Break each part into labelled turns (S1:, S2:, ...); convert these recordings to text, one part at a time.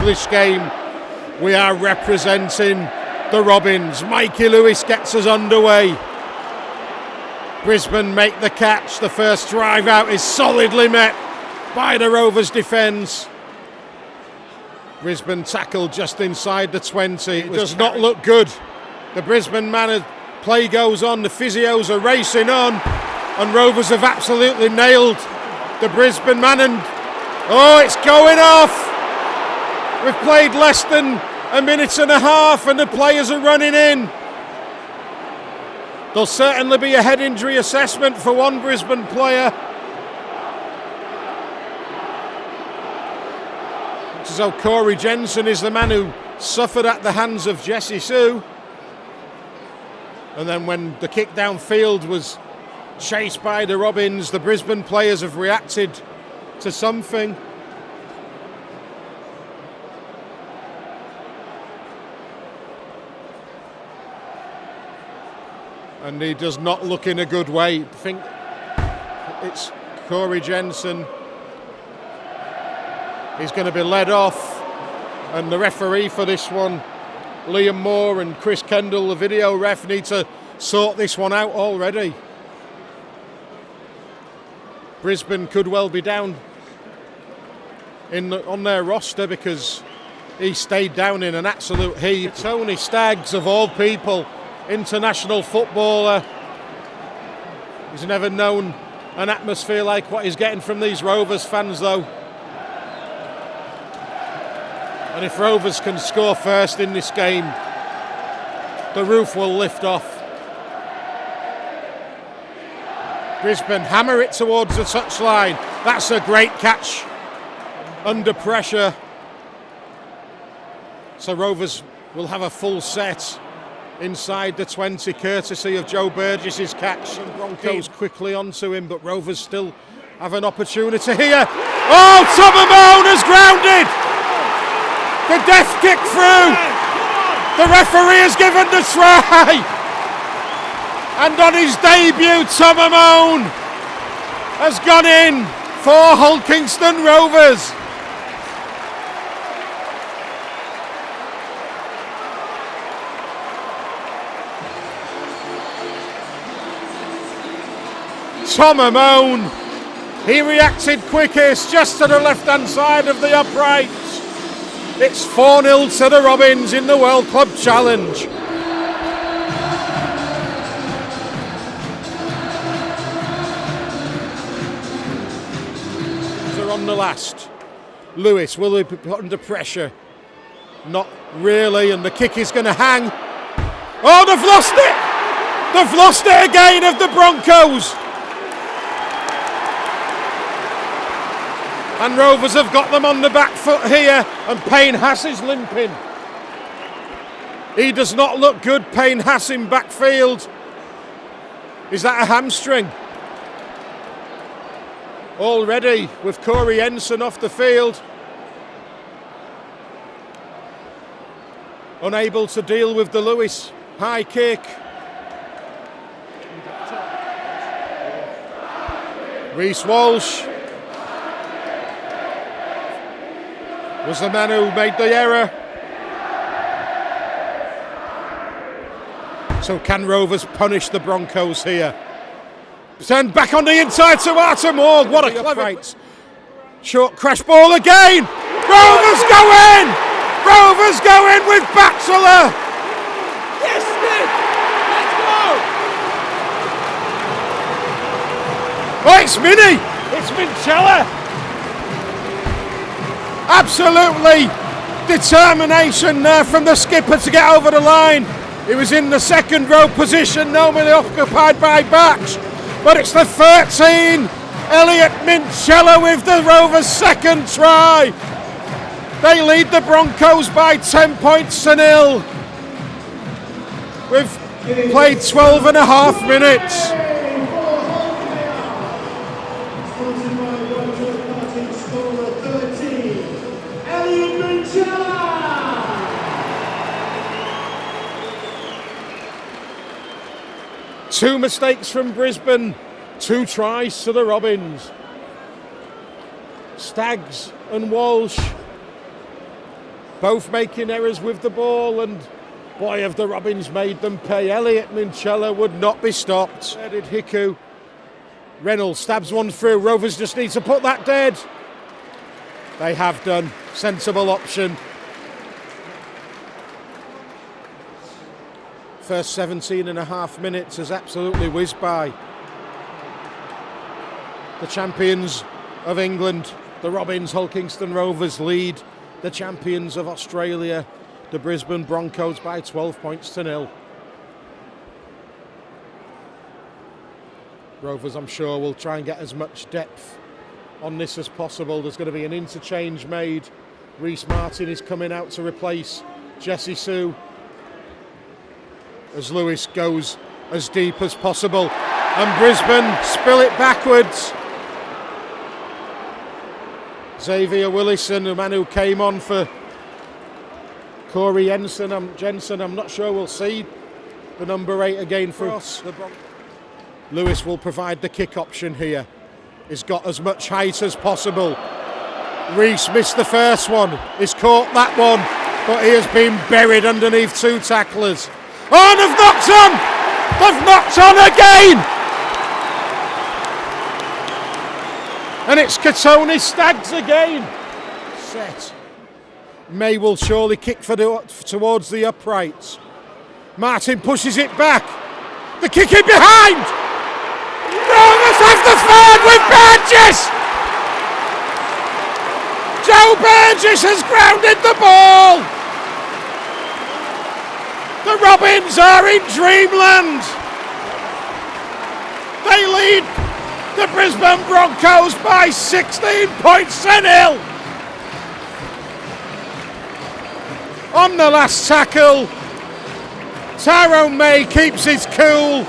S1: English game. We are representing the Robins. Mikey Lewis gets us underway. Brisbane make the catch. The first drive out is solidly met by the Rovers defence. Brisbane tackled just inside the 20. It does not look good. The Brisbane play goes on. The physios are racing on, and Rovers have absolutely nailed the Brisbane man. And it's going off. We've played less than a minute and a half, and the players are running in. There'll certainly be a head injury assessment for one Brisbane player. So Corey Jensen is the man who suffered at the hands of Jesse Sue. And then when the kick downfield was chased by the Robins, the Brisbane players have reacted to something. And he does not look in a good way. I think it's Corey Jensen. He's going to be led off, and the referee for this one, Liam Moore and Chris Kendall, the video ref, need to sort this one out already. Brisbane could well be down on their roster because he stayed down in an absolute heap. Tony Staggs, of all people, international footballer. He's never known an atmosphere like what he's getting from these Rovers fans, though. And if Rovers can score first in this game, the roof will lift off. Brisbane hammer it towards the touchline. That's a great catch under pressure. So Rovers will have a full set inside the 20, courtesy of Joe Burgess's catch. And Broncos quickly onto him, but Rovers still have an opportunity here. Oh, Tomamone has grounded! The death kick through. The referee has given the try. And on his debut, Tomamone has gone in for Hulkingston Rovers. Tomamone, he reacted quickest, just to the left-hand side of the uprights. It's 4-0 to the Robins in the World Club Challenge. They're on the last. Lewis, will he be put under pressure? Not really, and the kick is going to hang. Oh, they've lost it! They've lost it again of the Broncos. And Rovers have got them on the back foot here, and Payne Haas is limping. He does not look good, Payne Haas in backfield. Is that a hamstring? Already with Corey Jensen off the field. Unable to deal with the Lewis high kick. Reece Walsh was the man who made the error. So can Rovers punish the Broncos here? Send back on the inside to Arthur Morg. What a clever short crash ball again. Rovers go in. Rovers go in with Batchelor.
S2: Yes, Nick. Let's go.
S1: Oh, it's Minnie. It's Minchella. Absolutely determination there from the skipper to get over the line. He was in the second row position, normally occupied by Batch. But it's the 13, Elliot Minchella with the Rovers' second try. They lead the Broncos by 10 points to 0. We've played 12 and a half minutes. Two mistakes from Brisbane, 2 tries to the Robins. Staggs and Walsh Both making errors with the ball, and boy, have the Robins made them pay. Elliot Minchella would not be stopped. Headed Hiku. Reynolds stabs one through. Rovers just need to put that dead. They have done. Sensible option. First 17 and a half minutes has absolutely whizzed by. The champions of England, the Robins Hull Kingston Rovers, lead the champions of Australia, the Brisbane Broncos, by 12 points to 0. Rovers, I'm sure, will try and get as much depth on this as possible. There's going to be an interchange made. Rhyse Martin is coming out to replace Jesse Sue as Lewis goes as deep as possible. And Brisbane spill it backwards. Xavier Willison, the man who came on for Corey Jensen, I'm not sure we'll see the number 8 again for us. Lewis will provide the kick option here. He's got as much height as possible. Rhyse missed the first one. He's caught that one, but he has been buried underneath 2 tacklers. Oh, they've knocked on! They've knocked on again! And it's Katoni Staggs again. Set. May will surely kick towards the uprights. Martin pushes it back. The kick in behind! Rovers have the third with Burgess! Joe Burgess has grounded the ball! The Robins are in dreamland! They lead the Brisbane Broncos by 16 points to 0! On the last tackle, Tyrone May keeps his cool.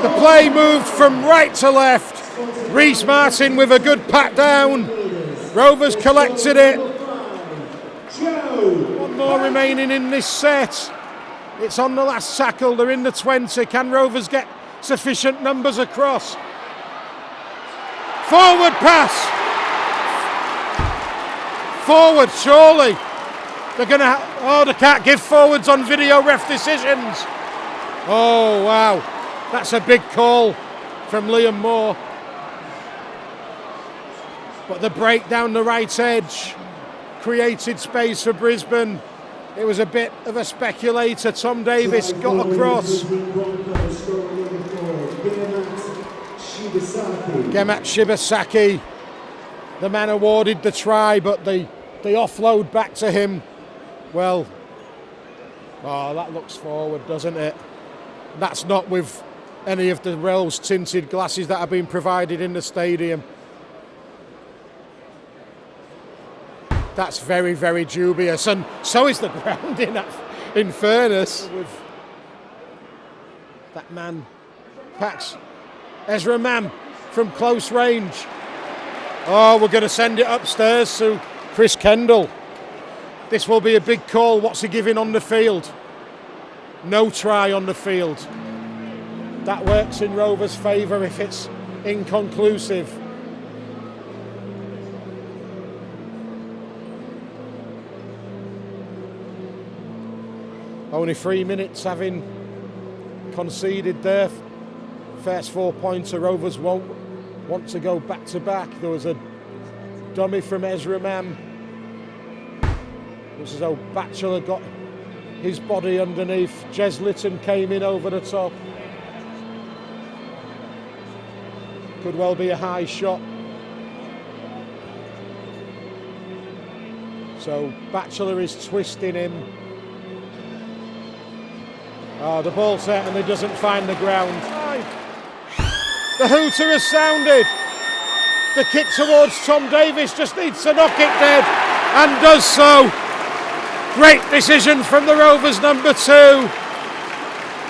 S1: The play moved from right to left. Rhyse Martin with a good pat down. Rovers collected it. One more remaining in this set. It's on the last tackle. They're in the 20. Can Rovers get sufficient numbers across? Forward pass. Forward, surely. They're going to... they can't give forwards on video ref decisions. Oh, wow. That's a big call from Liam Moore. But the break down the right edge created space for Brisbane. It was a bit of a speculator. Tom Davis got across. Gemat Shibasaki, the man awarded the try, but the offload back to him. Well, that looks forward, doesn't it? That's not with any of the rose-tinted glasses that have been provided in the stadium. That's very, very dubious, and so is the ground in fairness. With that man, Pax, Ezra Mam from close range. Oh, we're going to send it upstairs to Chris Kendall. This will be a big call. What's he giving on the field? No try on the field. That works in Rovers' favour if it's inconclusive. Only 3 minutes having conceded their first 4-pointer. Rovers won't want to go back to back. There was a dummy from Ezra Mam. It was as though Batchelor got his body underneath. Jez Litten came in over the top. Could well be a high shot. So Batchelor is twisting him. Oh, the ball certainly doesn't find the ground. The hooter has sounded. The kick towards Tom Davis just needs to knock it dead, and does so. Great decision from the Rovers number 2.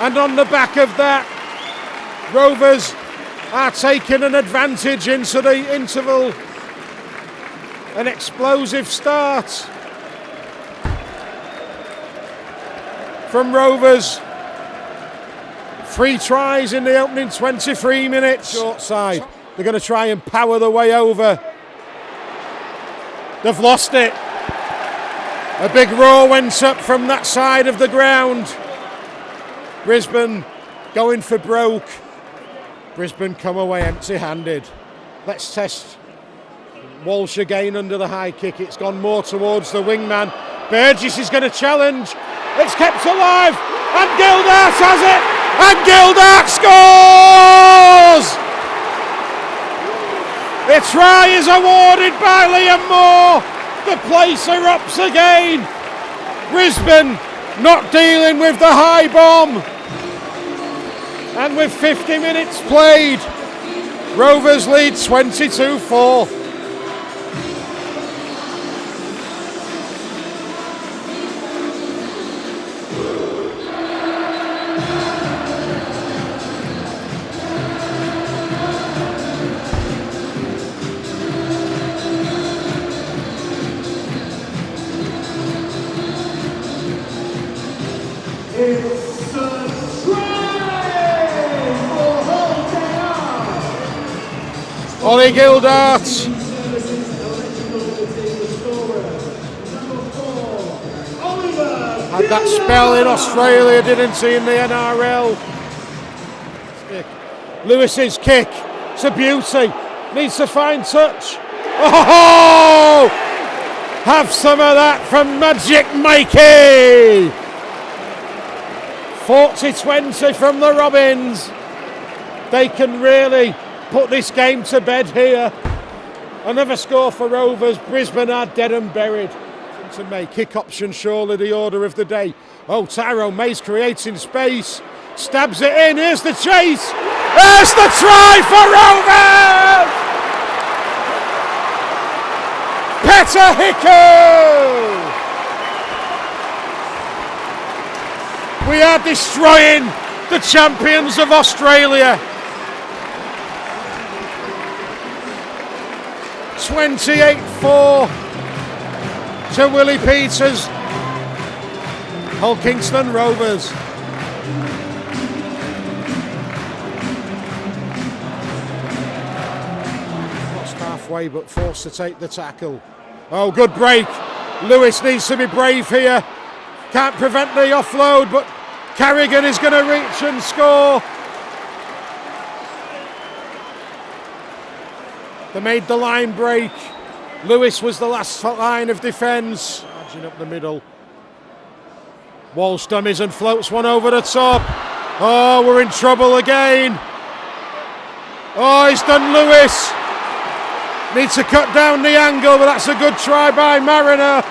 S1: And on the back of that, Rovers are taking an advantage into the interval. An explosive start. from Rovers. 3 tries in the opening 23 minutes. Short side. They're going to try and power the way over. They've lost it. A big roar went up from that side of the ground. Brisbane going for broke. Brisbane come away empty-handed. Let's test Walsh again under the high kick. It's gone more towards the wingman. Burgess is going to challenge. It's kept alive. And Gildart has it. And Gildart scores! The try is awarded by Liam Moore. The place erupts again. Brisbane not dealing with the high bomb. And with 50 minutes played, Rovers lead 22-4. Ollie Gildart. Had that spell in Australia, didn't he, in the NRL. Lewis's kick. It's a beauty. Needs to find touch. Oh! Have some of that from Magic Mikey. 40-20 from the Robins. They can really put this game to bed here. Another score for Rovers. Brisbane are dead and buried. To May, kick option surely the order of the day. Oh, Tyrone May's creating space. Stabs it in. Here's the chase. There's the try for Rovers! Peta Hiku! We are destroying the champions of Australia. 28-4 to Willie Peters. Hull Kingston Rovers. Lost halfway but forced to take the tackle. Oh, good break. Lewis needs to be brave here. Can't prevent the offload, but Carrigan is going to reach and score. They made the line break. Lewis was the last line of defence. Margin up the middle. Walsh dummies and floats one over the top. Oh, we're in trouble again. Oh, he's done Lewis. Needs to cut down the angle, but that's a good try by Mariner.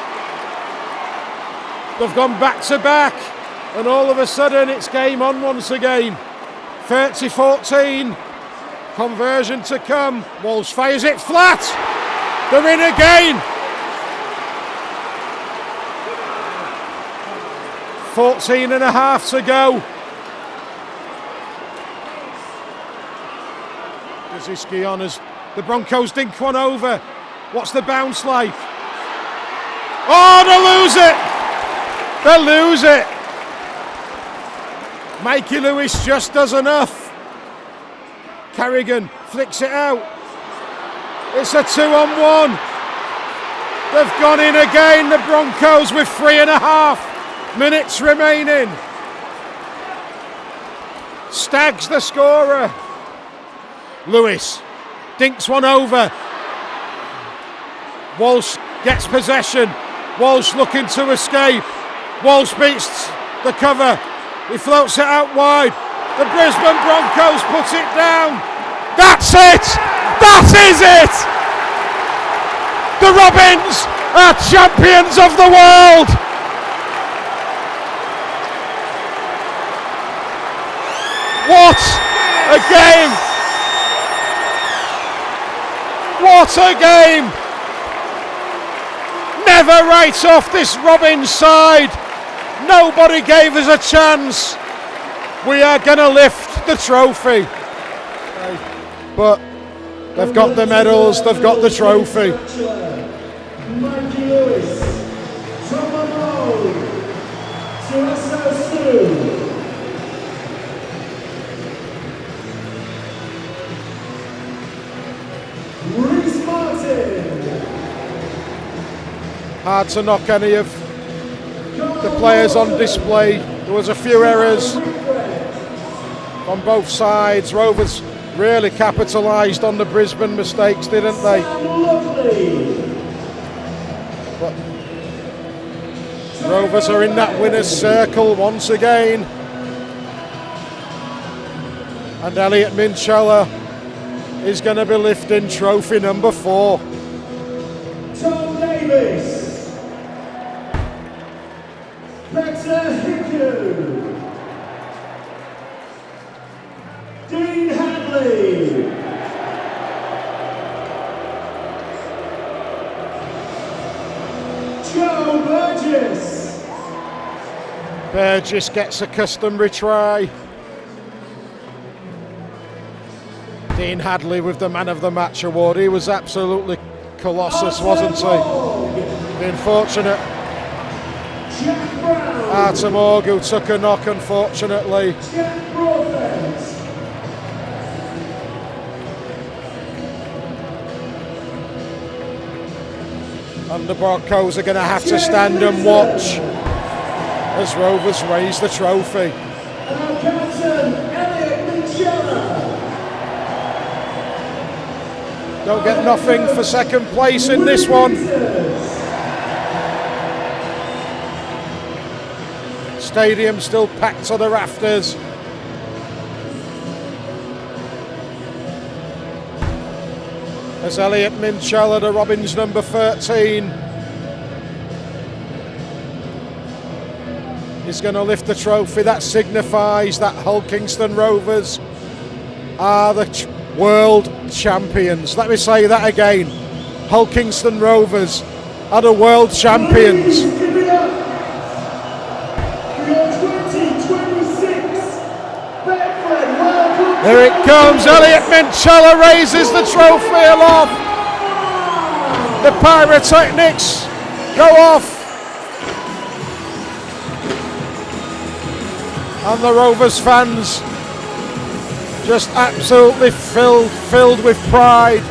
S1: They've gone back to back, and all of a sudden it's game on once again. 30-14. Conversion to come. Walsh fires it flat. They're in again. 14 and a half to go. Kaczynski on as the Broncos dink one over. What's the bounce like? Oh, they lose it. They lose it. Mikey Lewis just does enough. Carrigan flicks it out. It's a 2-on-1. They've gone in again, the Broncos, with 3.5 minutes remaining. Staggs the scorer. Lewis dinks one over. Walsh gets possession. Walsh looking to escape. Walsh beats the cover. He floats it out wide. The Brisbane Broncos put it down. That's it! That is it! The Robins are champions of the world! What a game! What a game! Never write off this Robins side. Nobody gave us a chance. We are going to lift the trophy. But they've got the medals, they've got the trophy. Mikey Lewis,
S2: Rhyse Martin.
S1: Hard to knock any of the players on display. There was a few errors on both sides. Rovers really capitalised on the Brisbane mistakes, didn't they? But Rovers are in that winner's circle once again. And Elliot Minchella is going to be lifting trophy number 4.
S2: Tom Davis. Peta Hiku. Dean Hadley. Joe Burgess.
S1: Burgess gets a customary try. Dean Hadley with the Man of the Match award. He was absolutely colossus, wasn't he? The unfortunate Artem Org, who took a knock, unfortunately. And the Broncos are going to have to stand and watch as Rovers raise the trophy.
S2: And our captain, Elliot Minchella.
S1: Don't get nothing for second place in this one. Stadium still packed to the rafters. As Elliot Minchella, the Robins number 13, is going to lift the trophy. That signifies that Hull Kingston Rovers are the world champions. Let me say that again. Hull Kingston Rovers are the world champions.
S2: Give it up for your 2026 Betfred World Cup.
S1: Here it comes. Elliot Minchella raises the trophy aloft. The pyrotechnics go off. And the Rovers fans just absolutely filled with pride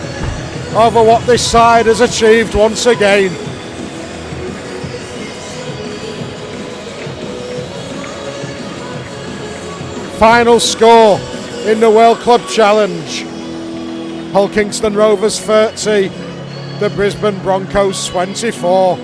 S1: over what this side has achieved once again. Final score in the World Club Challenge. Hull Kingston Rovers 30, the Brisbane Broncos 24.